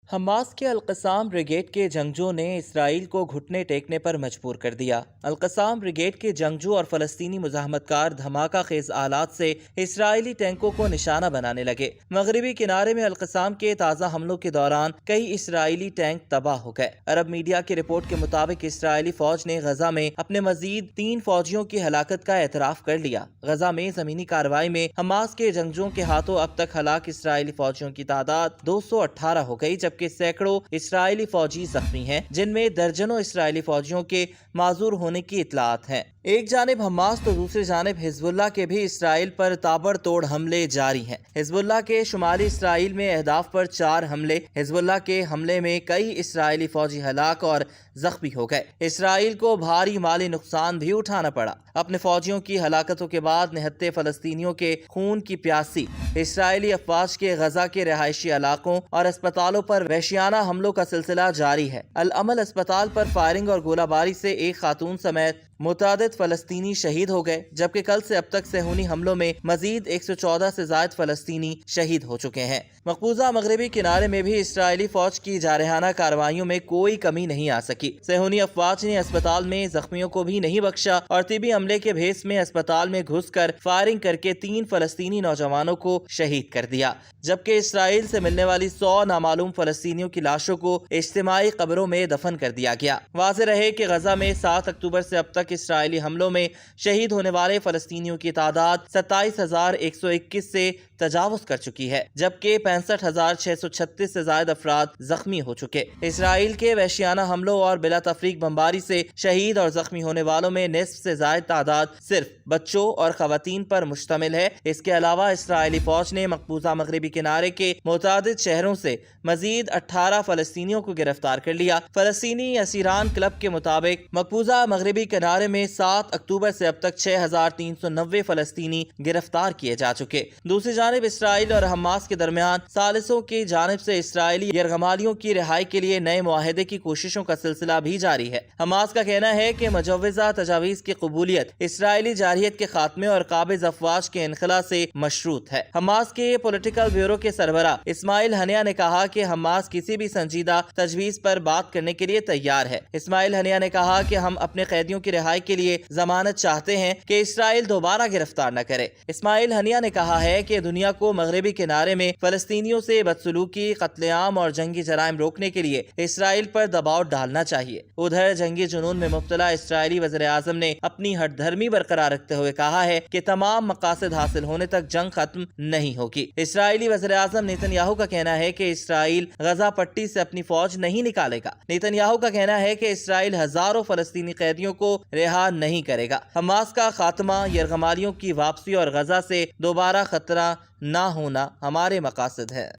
Hamas کے Al-Qassam brigade کے جنگجو نے اسرائیل کو گھٹنے ٹیکنے پر مجبور کر دیا۔ القسام بریگیڈ کے جنگجو اور فلسطینی مزاحمت کار دھماکہ خیز آلات سے اسرائیلی ٹینکوں کو نشانہ بنانے لگے۔ مغربی کنارے میں القسام کے تازہ حملوں کے دوران کئی اسرائیلی ٹینک تباہ ہو گئے۔ عرب میڈیا کی رپورٹ کے مطابق اسرائیلی فوج نے غزہ میں اپنے مزید 3 فوجیوں کی ہلاکت کا اعتراف کر لیا۔ غزہ میں زمینی کارروائی میں حماس کے جنگجوؤں کے ہاتھوں اب تک ہلاک اسرائیلی فوجیوں کی تعداد 218 ہو گئی، جبکہ سینکڑوں اسرائیلی فوجی زخمی ہیں، جن میں درجنوں اسرائیلی فوجیوں کے معذور ہونے کی اطلاعات ہیں۔ ایک جانب حماس تو دوسری جانب حزب اللہ کے بھی اسرائیل پر تابڑ توڑ حملے جاری ہیں۔ حزب اللہ کے شمالی اسرائیل میں اہداف پر 4 حملے۔ حزب اللہ کے حملے میں کئی اسرائیلی فوجی ہلاک اور زخمی ہو گئے۔ اسرائیل کو بھاری مالی نقصان بھی اٹھانا پڑا۔ اپنے فوجیوں کی ہلاکتوں کے بعد نہتے فلسطینیوں کے خون کی پیاسی اسرائیلی افواج کے غزہ کے رہائشی علاقوں اور اسپتالوں پر وحشیانہ حملوں کا سلسلہ جاری ہے۔ الامل اسپتال پر فائرنگ اور گولہ باری سے ایک خاتون سمیت متعدد فلسطینی شہید ہو گئے، جبکہ کل سے اب تک صہیونی حملوں میں مزید 114 سے زائد فلسطینی شہید ہو چکے ہیں۔ مقبوضہ مغربی کنارے میں بھی اسرائیلی فوج کی جارحانہ کارروائیوں میں کوئی کمی نہیں آ سکی۔ صہیونی افواج نے اسپتال میں زخمیوں کو بھی نہیں بخشا اور طبی عملے کے بھیس میں اسپتال میں گھس کر فائرنگ کر کے 3 فلسطینی نوجوانوں کو شہید کر دیا، جبکہ اسرائیل سے ملنے والی 100 نامعلوم فلسطینیوں کی لاشوں کو اجتماعی قبروں میں دفن کر دیا گیا۔ واضح رہے کہ غزہ میں 7 اکتوبر سے اب تک اسرائیلی حملوں میں شہید ہونے والے فلسطینیوں کی تعداد 27,121 سے تجاوز کر چکی ہے، جبکہ 65,636 سے زائد افراد زخمی ہو چکے۔ اسرائیل کے وحشیانہ حملوں اور بلا تفریق بمباری سے شہید اور زخمی ہونے والوں میں نصف سے زائد تعداد صرف بچوں اور خواتین پر مشتمل ہے۔ اس کے علاوہ اسرائیلی فوج نے مقبوضہ مغربی کنارے کے متعدد شہروں سے مزید 18 فلسطینیوں کو گرفتار کر لیا۔ فلسطینی اسیران کلب کے مطابق مقبوضہ مغربی کنارے میں 7 اکتوبر سے اب تک 6,390 فلسطینی گرفتار کیے جا چکے۔ دوسری جانب اسرائیل اور حماس کے درمیان ثالثوں کی جانب سے اسرائیلی یرغمالیوں کی رہائی کے لیے نئے معاہدے کی کوششوں کا سلسلہ بھی جاری ہے۔ حماس کا کہنا ہے کہ مجوزہ تجاویز کی قبولیت اسرائیلی جارحیت کے خاتمے اور قابض افواج کے انخلاء سے مشروط ہے۔ حماس کے پولیٹیکل بیورو کے سربراہ اسماعیل ہنیہ نے کہا کہ حماس کسی بھی سنجیدہ تجویز پر بات کرنے کے لیے تیار ہے۔ اسماعیل ہنیہ نے کہا کہ ہم اپنے قیدیوں کی رہائی کے لیے ضمانت چاہتے ہیں کہ اسرائیل دوبارہ گرفتار نہ کرے۔ اسماعیل ہنیہ نے کہا ہے کہ دنیا کو مغربی کنارے میں فلسطینیوں سے بدسلوکی، قتل عام اور جنگی جرائم روکنے کے لیے اسرائیل پر دباؤ ڈالنا چاہیے۔ ادھر جنگی جنون میں مبتلا اسرائیلی وزیر اعظم نے اپنی ہٹ دھرمی برقرار رکھتے ہوئے کہا ہے کہ تمام مقاصد حاصل ہونے تک جنگ ختم نہیں ہوگی۔ اسرائیلی وزیر اعظم نیتن یاہو کا کہنا ہے کہ اسرائیل غزہ پٹی سے اپنی فوج نہیں نکالے گا۔ نیتن یاہو کا کہنا ہے کہ اسرائیل ہزاروں فلسطینی قیدیوں کو رہا نہیں کرے گا۔ حماس کا خاتمہ، یرغمالیوں کی واپسی اور غزہ سے دوبارہ خطرہ نہ ہونا ہمارے مقاصد ہے۔